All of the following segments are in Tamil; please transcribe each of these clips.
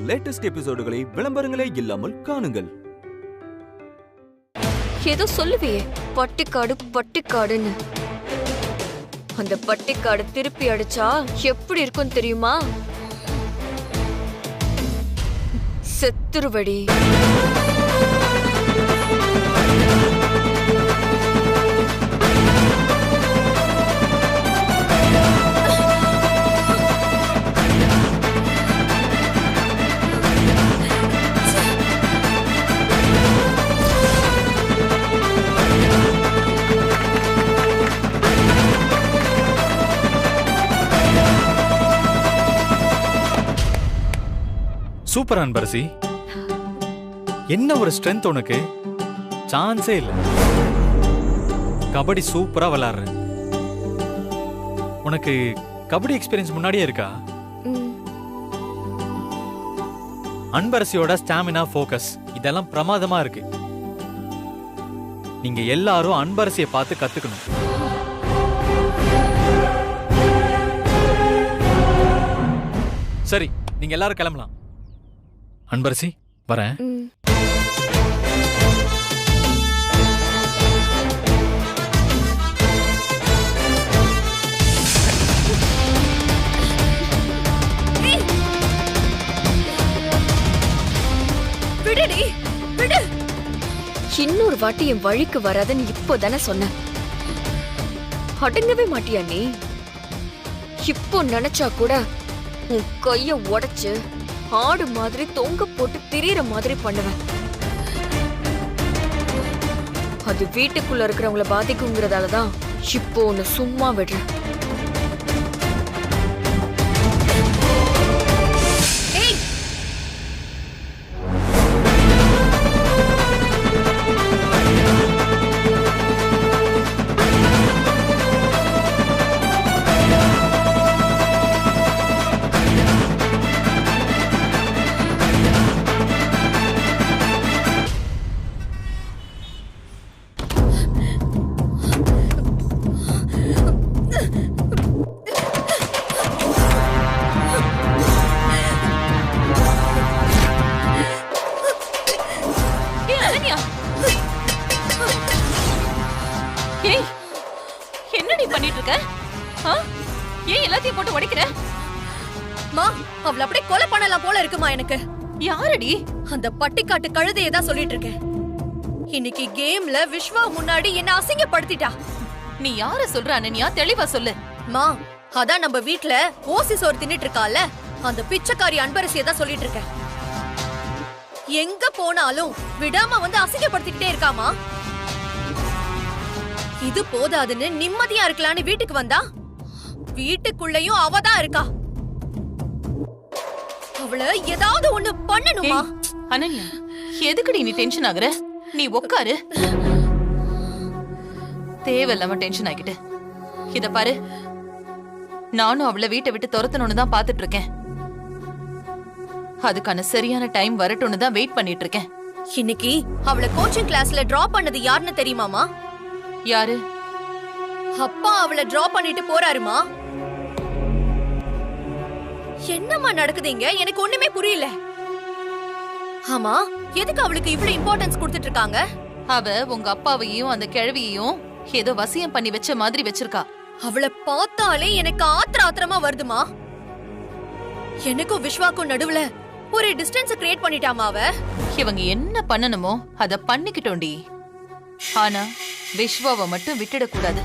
லேட்டஸ்ட் எபிசோடுகளை விளம்பரங்களே இல்லாமல் காணுங்கள். ஏதோ சொல்லுவியே, பட்டிக்காடு பட்டிக்காடுன்னு. அந்த பட்டிக்காடு திருப்பி அடிச்சா எப்படி இருக்கும் தெரியுமா? செத்துருவடி. சூப்பர் அன்பரசி, என்ன ஒரு ஸ்ட்ரென்த் உனக்கு, சான்ஸே இல்ல. கபடி சூப்பரா விளையாடுற. உனக்கு கபடி எக்ஸ்பீரியன்ஸ் முன்னாடியே இருக்கா? அன்பரசியோட ஸ்டாமினா, ஃபோக்கஸ் இதெல்லாம் பிரமாதமா இருக்கு. நீங்க எல்லாரும் அன்பரசியை பார்த்து கத்துக்கணும். சரி, நீங்க எல்லாரும் கிளம்பலாம். அன்பரசி வரேன். இன்னொரு வாட்டி என் வழிக்கு வராதுன்னு இப்போதானே சொன்ன. அடங்கவே மாட்டியா நீ? இப்போ நினைச்சா கூட உன் கைய உடைச்சு ஆடு மாதிரி தொங்க போட்டு திரியற மாதிரி பண்ணுவேன். அது வீட்டுக்குள்ள இருக்கிறவங்கள பாதிக்குங்கிறதாலதான் இப்போ உன்னை சும்மா விடுறேன். என்னடி பண்ணிட்டு இருக்க? ஏன் எல்லாத்தையும் போட்டு உடைக்கிற? மா, அவள அப்படியே கொலை பண்ணலாம் போல இருக்குமா எனக்கு. யாரடி? அந்த பட்டிக்காட்டு கழுதையை தான் சொல்லிட்டு இருக்கேன். இன்னைக்கு கேம்ல விஸ்வா முன்னாடி என்ன அசிங்கப்படுத்திட்டா. நீ யார சொல்ற அனன்யா? தெளிவா சொல்லு. மா, அதான் நம்ம வீட்ல ஓசி சோறு தின்னுட்டு இருக்கால, அந்த பிச்சைக்காரி அன்பரசியை தான் சொல்லிட்டு இருக்கேன். எங்க போனாலும் விடாம வந்து அசிங்கப்படுத்திக்கிட்டே இருக்காமா. இது போதாதுன்னு நிம்மதியா இருக்கலான்னு வீட்டுக்கு வந்தா வீட்டுக்குள்ளேயும் அவதான் இருக்கா. அவளை ஏதாவது ஒண்ணு பண்ணணுமா? அனன்யா, எதுக்குடி நீ டென்ஷன் ஆகுற? நீ உட்காரு. தேவையில்லாம டென்ஷன் ஆகிட்டு. இத பாரு, நானும் அவளை வீட்டை விட்டு துரத்தணும்னு தான் பாத்துட்டு இருக்கேன். அதுக்கான சரியான டைம் வரட்டும்னு தான் வெயிட் பண்ணிட்டு இருக்கேன். இன்னைக்கு அவளை கோச்சிங் கிளாஸ்ல டிராப் பண்ணது யாருன்னு தெரியுமாமா? யாரு? அப்பா அவளை டிராப் பண்ணிட்டு போறாருமா. என்னம்மா நடக்குதுங்க? எனக்கு ஒண்ணுமே புரியல. ஆமா, எதுக்கு அவளுக்கு இவ்ளோ இம்பார்ட்டன்ஸ் கொடுத்துட்டு இருக்காங்க? அவ உங்க அப்பாவையும் அந்த கிழவியையும் ஏதோ வசியம் பண்ணி வச்ச மாதிரி வச்சிருக்கா. அவளை பார்த்தாலே எனக்கு ஆத்திரமா வருதுமா. எனக்கும் விஸ்வாக்கும் நடுவுல ஒரு டிஸ்டன்ஸ் கிரியேட் பண்ணிட்டாமா அவ. இவங்க என்ன பண்ணணுமோ அத பண்ணிக்கிட்டோண்டி. ஆனா விஸ்வாவை மட்டும் விட்டுடக்கூடாது.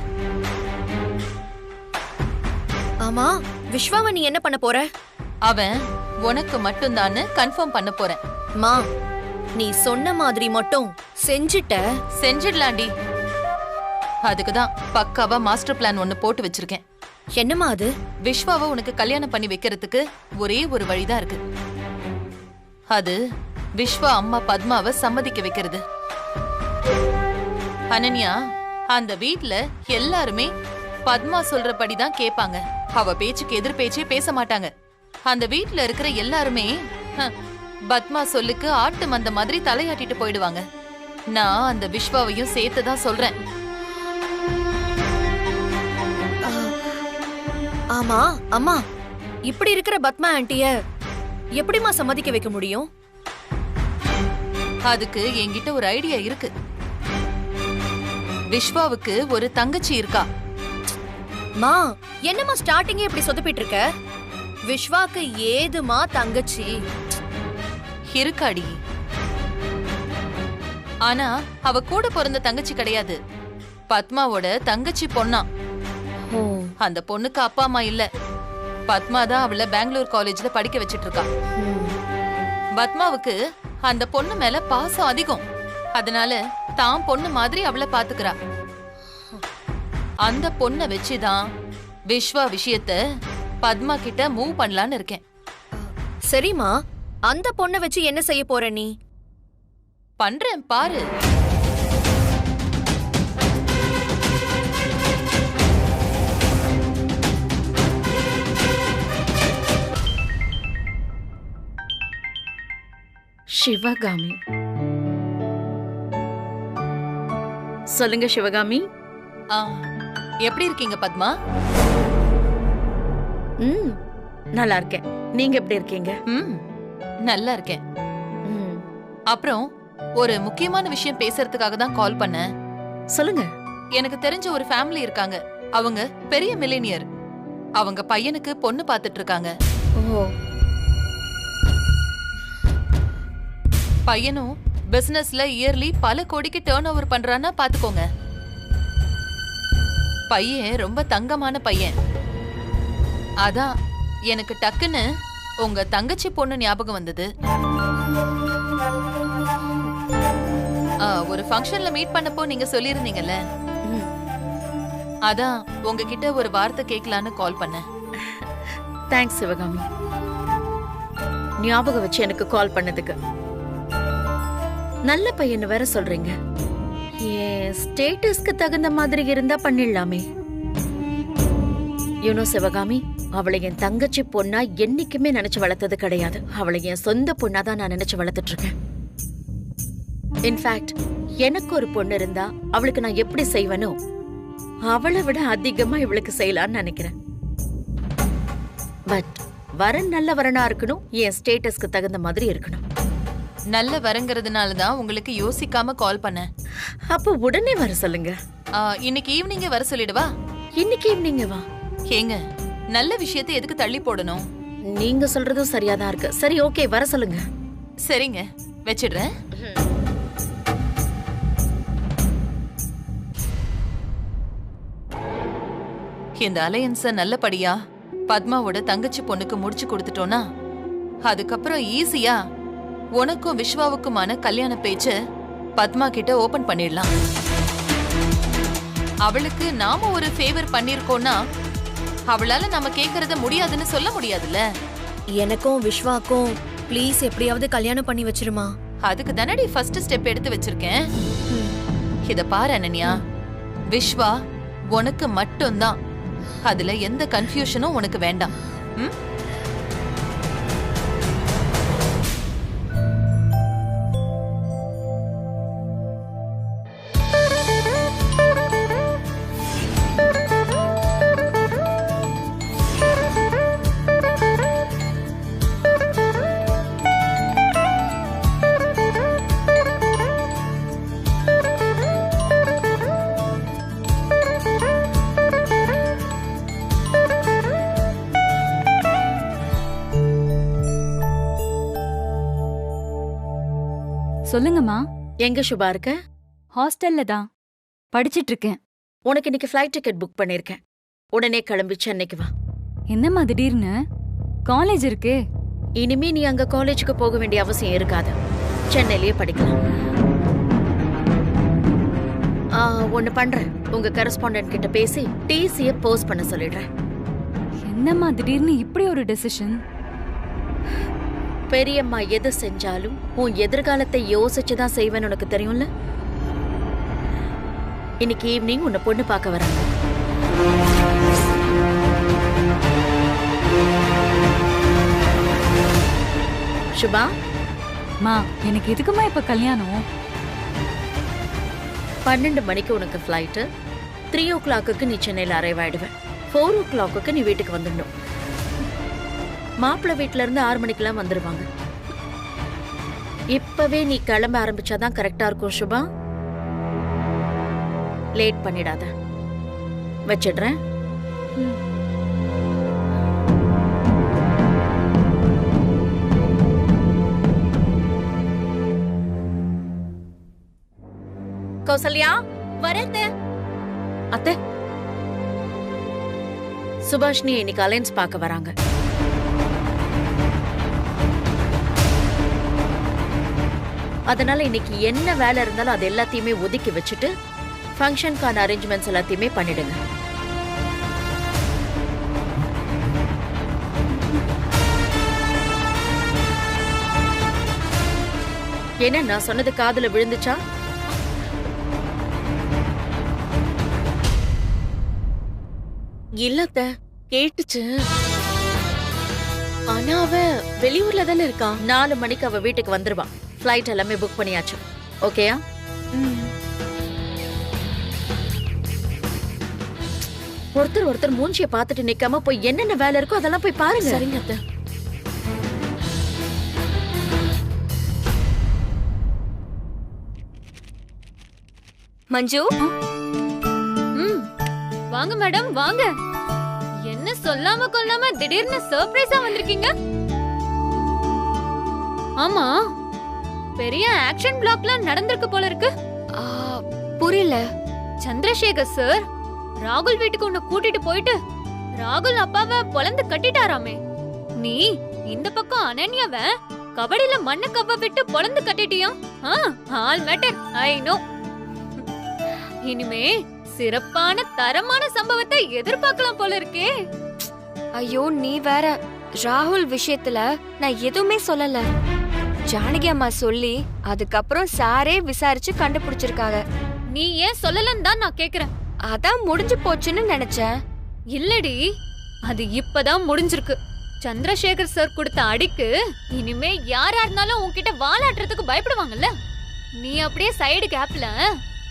ஆமா, விஸ்வாவை நீ என்ன பண்ண போற? அவன் உனக்கு மட்டும்தான் கன்ஃபார்ம் பண்ண போறேன். மா, நீ சொன்ன மாதிரி மட்டும் செஞ்சிட்ட. செஞ்சிடலாண்டி. அதுக்குதான் பக்காவா மாஸ்டர் பிளான் ஒன்னு போட்டு வச்சிருக்கேன். என்னமா அது? விஸ்வாவை உனக்கு கல்யாணம் பண்ணி வைக்கிறதுக்கு ஒரே ஒரு வழிதான் இருக்கு. அது விஸ்வா அம்மா பத்மாவை சம்மதிக்க வைக்கிறது. அனன்யா, அந்த வீட்ல எல்லாருமே பத்மா சொல்றபடிதான் கேட்பாங்க. அவ பேச்சுக்கு எதிர் பேச்சே பேச மாட்டாங்க. அந்த வீட்ல இருக்கிற எல்லாருமே பத்மா சொல்லுக்கு ஆட்டு மந்த மாதிரி தலையாட்டிட்டு போயிடுவாங்க. நான் அந்த விஸ்வாவையும் சேர்த்துதான் சொல்றேன். ஆமா அம்மா, இப்படி இருக்கிற பத்மா ஆண்டிய எப்படிமா சம்மதிக்க வைக்க முடியும்? அதுக்கு என்கிட்ட ஒரு ஐடியா இருக்கு. விஸ்வாவுக்கு ஒரு தங்கச்சி இருக்கா. மா, என்னம்மா ஸ்டார்டிங்கே இப்படி சொதப்பிட்டு இருக்க? விஸ்வாக்கு ஏதுமா தங்கச்சி? இருக்காடி. ஆனா அவ கூட பிறந்த தங்கச்சி கிடையாது. பத்மாவோட தங்கச்சி பொண்ணா. அந்த பொண்ணுக்கு அப்பா அம்மா இல்ல. பத்மா தான் அவளை பெங்களூர் காலேஜ்ல படிக்க வச்சிட்டு இருக்கா. பத்மாவுக்கு அந்த பொண்ணு மேல பாசம் அதிகம். அதனால தான் பொண்ணு மாதிரி அவளை பாத்துக்கிறா. அந்த பொண்ணை வச்சுதான் விஸ்வா விஷயத்த பத்மா கிட்ட மூவ் பண்ணலான்னு இருக்கேன். சரிம்மா, அந்த பொண்ணை வச்சு என்ன செய்ய போற நீ? பண்றேன் பாரு. சிவகாமி. சொல்லுங்க சிவகாமி. ஆ, எப்படி இருக்கீங்க பத்மா? நல்லா இருக்கேன். நீங்க எப்படி இருக்கீங்க? நல்லா இருக்கேன். அப்புறம் ஒரு முக்கியமான விஷயம் பேசுறதுக்காக தான் கால் பண்ணேன். சொல்லுங்க. எனக்கு தெரிஞ்ச ஒரு ஃபேமிலி இருக்காங்க. அவங்க பெரிய மில்லினியர். அவங்க பையனுக்கு பொண்ணு பார்த்துட்டு இருக்காங்க. ஓ. பையனும் பிசினஸ்ல இயர்லி பல கோடிக்கு டர்ன் ஓவர் பண்றான்னா பாத்துக்கோங்க. பையன் ரொம்ப தங்கமான பையன். அதான் எனக்கு டக்குன்னு உங்க தங்கச்சி பொண்ணு ஞாபகம் வந்தது. ஒரு ஃபங்க்ஷன்ல மீட் பண்ணப்போ நீங்க சொல்லியிருந்தீங்கல்ல, அதான் உங்ககிட்ட ஒரு வார்த்தை கேட்கலான்னு கால் பண்ணேன். தேங்க்ஸ் சிவகாமி, ஞாபகம் வச்சு எனக்கு கால் பண்ணதுக்கு. நல்ல பையன் வேற சொல்றீங்க. ஏன் ஸ்டேட்டஸ்க்கு தகுந்த மாதிரி இருந்தா பண்ணிடலாமே. யூனோ சிவகாமி, அவளை என் தங்கச்சி பொண்ணா என்னைக்குமே நினைச்சு வளர்த்தது கிடையாது. அவளை என் சொந்த பொண்ணா தான் நான் நினைச்சு வளர்த்துட்டு இருக்கேன். இன்ஃபேக்ட் எனக்கு ஒரு பொண்ணு இருந்தா அவளுக்கு நான் எப்படி செய்வேனோ அவளை விட அதிகமா இவளுக்கு செய்யலான்னு நினைக்கிறேன். பட் வரன் நல்ல வரனா இருக்கணும், என் ஸ்டேட்டஸ்க்கு தகுந்த மாதிரி இருக்கணும். நல்ல வரங்கிறதுனாலதான் உங்களுக்கு யோசிக்காம கால் பண்ணேன். அப்ப உடனே வர சொல்லுங்க. இன்னைக்கு ஈவினிங் வர சொல்லிடுவா? இன்னைக்கு ஈவினிங் வா. ஏங்க, நல்ல விஷயத்தை எதுக்கு தள்ளி போடணும்? நீங்க சொல்றதும் சரியாதான் இருக்கு. சரி, ஓகே, வர சொல்லுங்க. சரிங்க, வச்சிடுறேன். இந்த அலையன்ஸ நல்லபடியா பத்மாவோட தங்கச்சி பொண்ணுக்கு முடிச்சு கொடுத்துட்டோம்னா அதுக்கப்புறம் ஈஸியா உனக்கும் விஸ்வாவுக்குமான கல்யாண பேச்ச பத்மா கிட்ட ஓபன் பண்ணிடலாம். அவளுக்கு நாம ஒரு ஃபேவர் பண்ணிருக்கோம்னா அவளால நம்ம கேக்குறத முடியாதுன்னு சொல்ல முடியாதுல்ல. எனக்கும் விஸ்வாக்கும் ப்ளீஸ் எப்படியாவது கல்யாணம் பண்ணி வச்சிருமா. அதுக்கு தானடி ஃபர்ஸ்ட் ஸ்டெப் எடுத்து வச்சிருக்கேன். இத பாரு அனன்யா, விஸ்வா உனக்கு மட்டும்தான். அதுல எந்த கன்ஃபியூஷனும் உனக்கு வேண்டாம். சொல்லுங்கம்மா. எங்க சுபா இருக்க? ஹாஸ்டல்ல தான் படிச்சிட்டு இருக்கேன். உனக்கு இன்னைக்கு ஃப்ளைட் டிக்கெட் புக் பண்ணிருக்கேன். உடனே கிளம்பி சென்னைக்கு வா. என்னம்மா திடீர்னு? காலேஜ் இருக்கு. இனிமே நீ அங்க காலேஜுக்கு போக வேண்டிய அவசியம் இருக்காது. சென்னையிலேயே படிக்கலாம். ஒன்னு பண்றேன், உங்க கரஸ்பாண்டன்ட் கிட்ட பேசி டிசியை போஸ்ட் பண்ண சொல்லிடுறேன். என்னம்மா திடீர்னு இப்படி ஒரு டெசிஷன்? பெரியம்மா எது செஞ்சாலும் உன் எதிர்காலத்தை யோசிச்சுதான் செய்வேன்னு உனக்கு தெரியும்ல. இன்னைக்கு ஈவினிங் உன்னை பொண்ணு பார்க்க வராங்க. சுபா, மா எனக்கு எதுக்குமா இப்ப கல்யாணம்? 12 மணிக்கு உனக்கு ஃப்ளைட்டு. 3 o'clock நீ சென்னையில் அரைவ் ஆயிடுவேன். 4 o'clock நீ வீட்டுக்கு வந்துடணும். மாப்பிள்ளை வீட்ல இருந்து 6 மணிக்கெல்லாம் வந்துருவாங்க. இப்பவே நீ கிளம்ப ஆரம்பிச்சாதான் கரெக்டா இருக்கும் சுபா. லேட் பண்ணிடாத. வச்சிடுறேன். கௌசல்யா வரேன். அத்தை, சுபாஷினி இன்னைக்கு அலைன்ஸ் பார்க்க வராங்க. அதனால இன்னைக்கு என்ன வேலை இருந்தாலும் அது எல்லாத்தையுமே ஒதுக்கி வச்சுட்டு ஃபங்க்ஷனுக்கான அரேஞ்ச்மெண்ட்ஸ் எல்லாத்தையுமே பண்ணிடுங்க. என்ன நான் சொன்னது காதுல விழுந்துச்சா? இல்லத்த கேட்டுச்சு. ஆனா அவ வெளியூர்ல தானே இருக்கா. 4 மணிக்கு அவ வீட்டுக்கு வந்துருவான். ஃப்ளைட் எல்லாமே புக் பண்ணியாச்சு. ஓகேயா? ஒருத்தர் மூஞ்சிய பார்த்துட்டு நிக்காம போய் என்னென்ன வேலை இருக்கோ அதெல்லாம் போய் பாருங்க. சரிங்க அத்தை. மஞ்சு, வாங்க மேடம் வாங்க. என்ன சொல்லாம கொள்ளாம திடீர்னு சர்ப்ரைஸா வந்திருக்கீங்க? ஆமா, பெரிய ஆக்ஷன் பிளாக்லாம் நடந்திருக்கு போல இருக்கு. புரியல. சந்திரசேகர் சார் ராகுல் வீட்டுக்கு உன்னை கூட்டிட்டு போயிட்டு ராகுல் அப்பாவை பொளந்து கட்டிட்டாராமே. நீ இந்த பக்கம் அனன்யாவ கபடியில மண்ணு கவ்வ விட்டு பொளந்து கட்டிட்டியா? All matter I know. இனிமே சிறப்பான தரமான சம்பவத்தை எதிர்பார்க்கலாம் போல இருக்கே. ஐயோ நீ வேற. ராகுல் விஷயத்துல நான் எதுவுமே சொல்லல. ஜானகி அம்மா சொல்லி அதுக்கப்புறம் சாரே விசாரிச்சு கண்டுபிடிச்சிருக்காங்க. நீ ஏன் சொல்லலன்னு தான் நான் கேக்குறேன். அதான் முடிஞ்சு போச்சுன்னு நினைச்சேன். இல்லடி, அது இப்பதான் முடிஞ்சிருக்கு. சந்திரசேகர் சார் கொடுத்த அடிக்கு இனிமே யாரா இருந்தாலும் உன்கிட்ட வாலாட்டுறதுக்கு பயப்படுவாங்கல்ல. நீ அப்படியே சைடு கேப்ல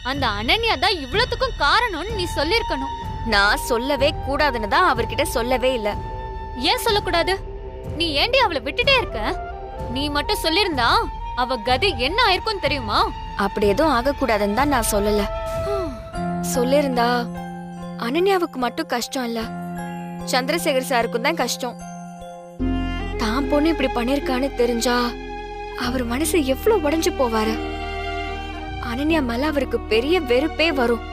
அந்த அனன்யா தான் இவ்வளவுக்கும் காரணம்னு நீ சொல்லிருக்கணும். நான் சொல்லவே கூடாதுன்னு தான் அவர்கிட்ட சொல்லவே இல்ல. ஏன் சொல்லக்கூடாது? நீ ஏண்டி அவளை விட்டுட்டே இருக்க? நீ மட்டும் சொல்லிருந்தா அவ கதி என்ன ஆயிருக்கும் தெரியுமா? அப்படி எதுவும் ஆகக்கூடாதுன்னு தான் நான் சொல்லல. சொல்லிருந்தா அனன்யாவுக்கு மட்டும் கஷ்டம் இல்ல, சந்திரசேகர் சாருக்கும் தான் கஷ்டம். தான் பொண்ணு இப்படி பண்ணிருக்கான்னு தெரிஞ்சா அவர் மனசு எவ்வளவு உடைஞ்சு போவாரு. அனன்யா மேல அவருக்கு பெரிய வெறுப்பே வரும்.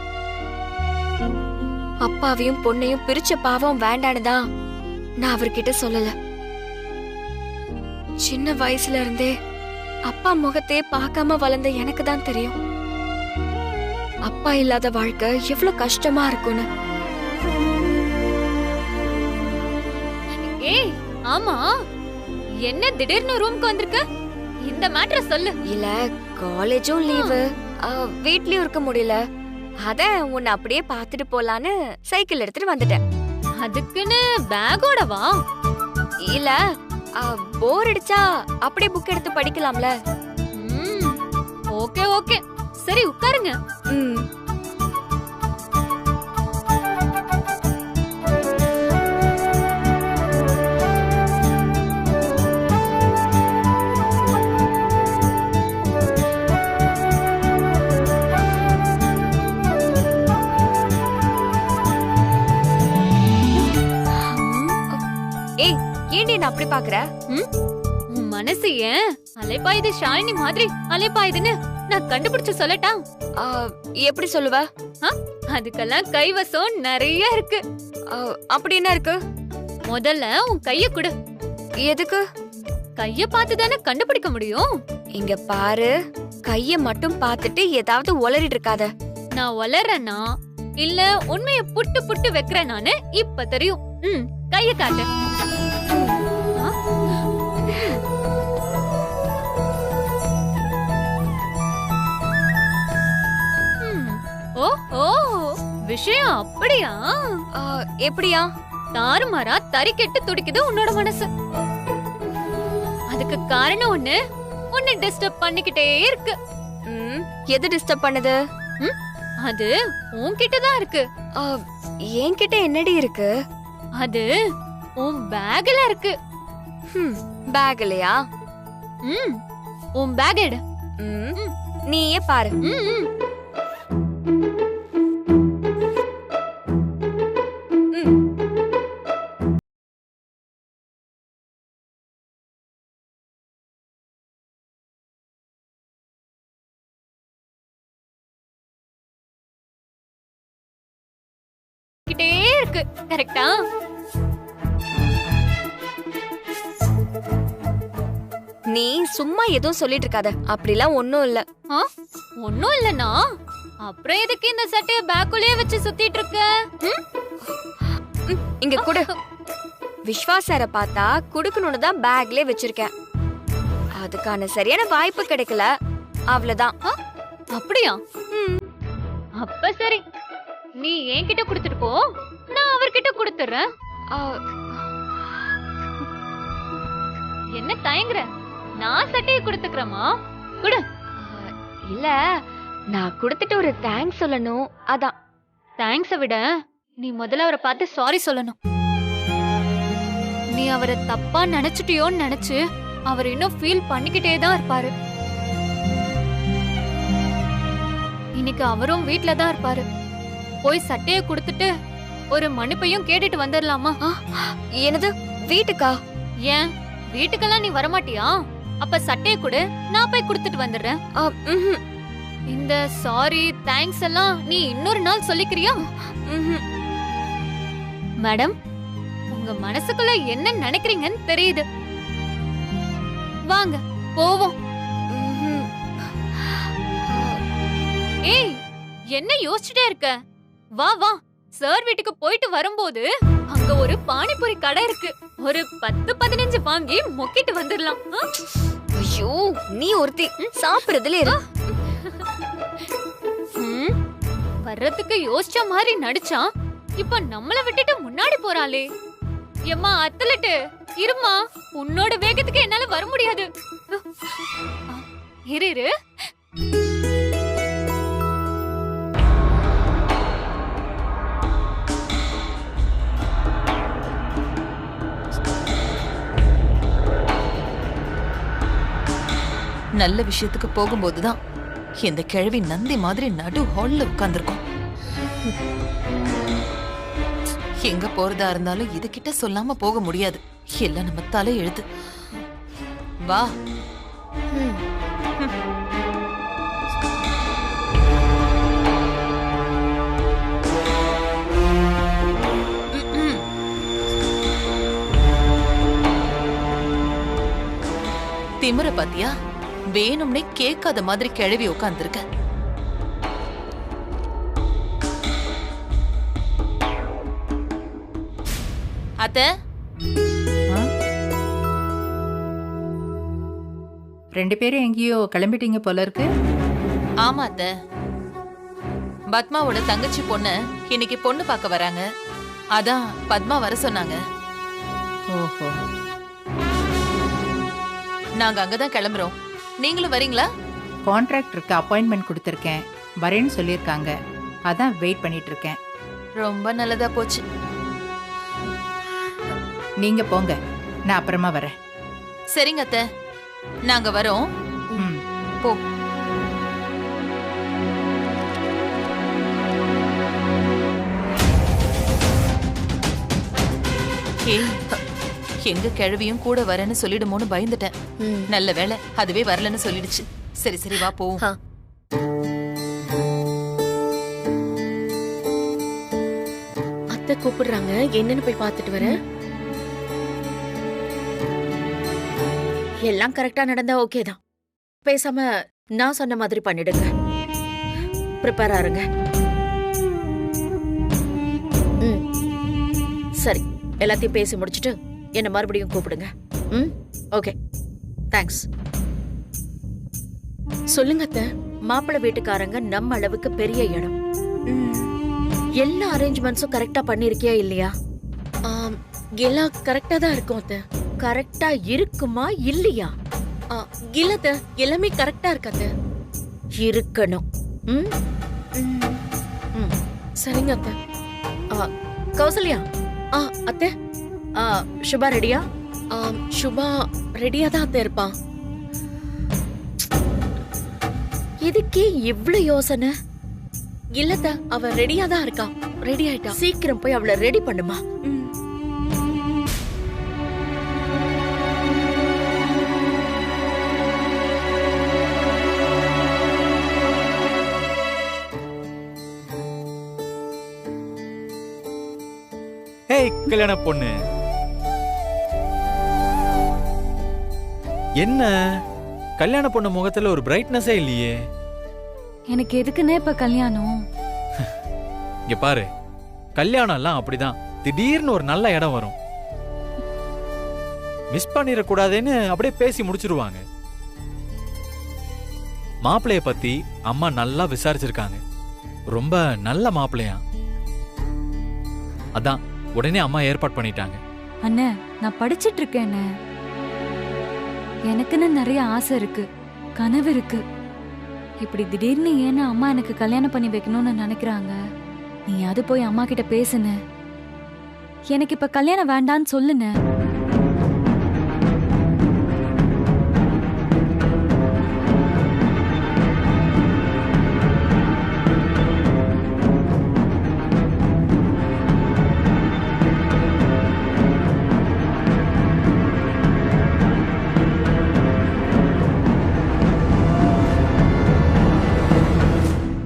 அப்பாவையும் பொண்ணையும் பிரிச்ச பாவம் வேண்டானுதான் நான் அவர்கிட்ட சொல்லல. சின்ன வயசுல இருந்தே அப்பா முகத்தையே பார்க்காம வளர்ந்த எனக்கு தான் தெரியும் அப்பா இல்லாத வாழ்க்கை எவ்வளவு கஷ்டமா இருக்கும்னு. ஏய் ஆமா, என்ன திடீர்னு ரூம்க்கு வந்திருக்க? இந்த மேட்டரை சொல்லு. இல்ல, காலேஜும் லீவு, வீட்லயும் இருக்க முடியல. அத உன்னை அப்படியே பாத்துட்டு போலான்னு சைக்கிள் எடுத்துட்டு வந்துட்டேன். அதுக்குன்னு பேக்கோட வா. இல்ல, போர் அடிச்சா அப்படியே புக் எடுத்து படிக்கலாம்ல. ஓகே ஓகே, சரி உட்காருங்க. ஏய், ஏண்டி நான் அப்படி பாக்குற? உன் மனசு ஏன் அலைப்பாயுது ஷாலினி மாதிரி அலைப்பாயுதுன்னு நான் கண்டுபிடிச்சு சொல்லட்டா? எப்படி சொல்லுவ? அதுக்கெல்லாம் கைவசம் நிறைய இருக்கு. அப்படி என்ன இருக்கு? முதல்ல உன் கைய குடு. எதுக்கு? கைய பார்த்து தானே கண்டுபிடிக்க முடியும். இங்க பாரு, கைய மட்டும் பார்த்துட்டு ஏதாவது உளறிட்டு இருக்காத. நான் உளறேனா இல்ல உண்மைய புட்டு புட்டு வைக்கிறேன் நானு இப்ப தெரியும். கைய காட்டு. ஓ விஷயம் அப்படியா? எப்படியா? தாறுமாறா தறிக்கெட்டு துடிக்குது உன்னோட மனசு. அதுக்கு காரணம் ஒன்னு டிஸ்டர்ப் பண்ணிக்கிட்டே இருக்கு. எது டிஸ்டர்ப் பண்ணுது? அது உன்கிட்ட தான் இருக்கு. என்கிட்ட என்னடி இருக்கு? அது உன் பேக்ல இருக்கு. பேக்லையா? ம் உன் பேக் எடு. நீயே பாரு. கிட்டே இருக்கு கரெக்டா? நீ சும்மா எதுவும் சொல்லிட்டு இருக்காத. அப்படிலாம் ஒண்ணும் இல்ல. ஒன்னும் இல்லனா அப்புறம் எதுக்கு இந்த சட்டைய பேக்குள்ளே வச்சு சுத்திட்டு இருக்க? இங்க குடு. விஸ்வாசார பார்த்தா குடுக்கணும்னு தான் பேக்ல வச்சிருக்கேன். அதுக்கான சரியான வாய்ப்பு கிடைக்கல, அவ்வளவுதான். அப்படியா? அப்ப சரி, நீ என்கிட்ட கொடுத்துட்டு போ, நான் அவர்கிட்ட கொடுத்துறேன். என்ன தயங்குற? நான் சட்டையை கொடுத்துக்கிறேமா? குடு. இல்ல, நான் கொடுத்துட்டு ஒரு தேங்க்ஸ் சொல்லணும், அதான். தேங்க்ஸ விட நீ முதல்ல அவரை பார்த்து சாரி சொல்லணும். நீ அவரை தப்பா நினைச்சிட்டியோன்னு நினைச்சு அவர் இன்னும் ஃபீல் பண்ணிக்கிட்டே தான் இருப்பாரு. இன்னைக்கு அவரும் வீட்ல தான் இருப்பாரு. போய் சட்டையை கொடுத்துட்டு ஒரு மன்னிப்பையும் கேட்டுட்டு வந்துடலாமா? என்னது, வீட்டுக்கா? ஏன் வீட்டுக்கெல்லாம் நீ வரமாட்டியா? அப்ப சட்டையை கொடு, நான் போய் கொடுத்துட்டு வந்துடுறேன். இந்த சாரி தேங்க்ஸ் எல்லாம் நீ இன்னொரு நாள் சொல்லிக்கிறியா? மேடம், உங்க மனசுக்குள்ள என்ன நினைக்கிறீங்கன்னு தெரியுது. வாங்க போவோம். ஏய், என்ன யோசிச்சுட்டே இருக்க? வா வா, சார் வீட்டுக்கு போயிட்டு வரும்போது அங்க ஒரு பானிபூரி கடை இருக்கு. ஒரு 10-15 வாங்கி மொக்கிட்டு வந்துடலாம். ஐயோ, நீ ஒருத்தி சாப்பிடுறதுல இரு. வர்றதுக்கு யோசிச்ச மாதிரி நடிச்சா இப்ப நம்மள விட்டுட்டு முன்னாடி போறாளே. எம்மா அத்தலட்டு, இருமா, உன்னோட வேகத்துக்கு என்னால வர முடியாது. இரு. நல்ல விஷயத்துக்கு போகும்போதுதான் இந்த கிழவி நந்தி மாதிரி நடு ஹால்ல உட்கார்ந்திருக்கும். எங்க போறதா இருந்தாலும் இது கிட்ட சொல்லாம போக முடியாது. எல்லாம் நம்ம தலை எழுத்து. வா. திமிர பாத்தியா? வேணும்னே கேட்காத மாதிரி கிழவி உட்கார்ந்திருக்க. அத்த, ரெண்டு பேரும் எங்கேயோ கிளம்பிட்டீங்க போல இருக்கு. ஆமா அத்த, பத்மாவோட தங்கச்சி பொண்ணு இன்னைக்கு பொண்ணு பார்க்க வராங்க. அதான் பத்மா வர சொன்னாங்க. ஓஹோ, நாங்க அங்கதான் கிளம்புறோம். நீங்களும் வரீங்களா? கான்ட்ராக்டருக்கு அப்பாயின்மெண்ட் கொடுத்துருக்கேன், வரேன்னு சொல்லியிருக்காங்க. அதான் வெயிட் பண்ணிட்டு இருக்கேன். ரொம்ப நல்லதா போச்சு. நீங்க போங்க, நான் அப்புறமா வரேன். சரிங்க அத்த, நாங்க வரோம். போ. எங்க கிழவியும் கூட வரேன்னு சொல்லிடுமோன்னு பயந்துட்டேன். நல்ல வேளை அதுவே வரலன்னு சொல்லிடுச்சு. சரி சரி, வா போவோம். அத்தை கூப்பிடுறாங்க, என்னன்னு போய் பார்த்துட்டு வரேன். எல்லாம் கரெக்டா நடந்தா ஓகே தான். பேசாம நான் சொன்ன மாதிரி பண்ணிடுங்க. ப்ரிப்பேர் ஆருங்க. சரி, எல்லாத்தையும் பேசி முடிச்சிட்டு என்ன மறுபடியும் கூப்பிடுங்க. Okay, thanks. சொல்லுங்க அத்தை. மாப்பிள்ளை வீட்டுக்காரங்க நம்ம அளவுக்கு பெரிய இடம். எல்லா அரேஞ்ச்மெண்ட்ஸும் கரெக்டா பண்ணிருக்கியா இல்லையா? எல்லாம் கரெக்டா தான் இருக்கும் அத்தை. கரெக்டா இருக்குமா இல்லையா? இல்ல அத்தை, எல்லாமே கரெக்டா இருக்கு அத்தை. இருக்கணும். சரிங்க அத்தை. கௌசல்யா. அத்தை. சுபா ரெடியா? சுபா ரெடியா தான் அத்தை இருப்பான். இதுக்கே இவ்ளோ யோசனை? இல்லத்த, அவ ரெடியா தான் இருக்கா. ரெடி ஆயிட்டா. சீக்கிரம் போய் அவளை ரெடி பண்ணுமா. ஏய் கல்யாண பொண்ணு, என்ன கல்யாண பொண்ணு முகத்துல ஒரு பிரைட்னஸே இல்லையே? எனக்கு எதுக்குன்னே இப்ப கல்யாணம்? இங்க பாரு, கல்யாணம் எல்லாம் அப்படிதான். திடீர்னு ஒரு நல்ல இடம் வரும், மிஸ் பண்ணிடக்கூடாதுன்னு அப்படியே பேசி முடிச்சிருவாங்க. மாப்பிளைய பத்தி அம்மா நல்லா விசாரிச்சிருக்காங்க. ரொம்ப நல்ல மாப்பிள்ளையா. அதான் உடனே அம்மா ஏற்பாடு பண்ணிட்டாங்க. அண்ணே, நான் படிச்சிட்டு இருக்கேன். எனக்குன்னு நிறைய ஆசை இருக்கு, கனவு இருக்கு. இப்படி திடீர்னு ஏன்னா அம்மா எனக்கு கல்யாணம் பண்ணி வைக்கணும்னு நினைக்கிறாங்க? நீ அது போய் அம்மா கிட்ட பேசுன. எனக்கு இப்ப கல்யாணம் வேண்டான்னு சொல்லுன.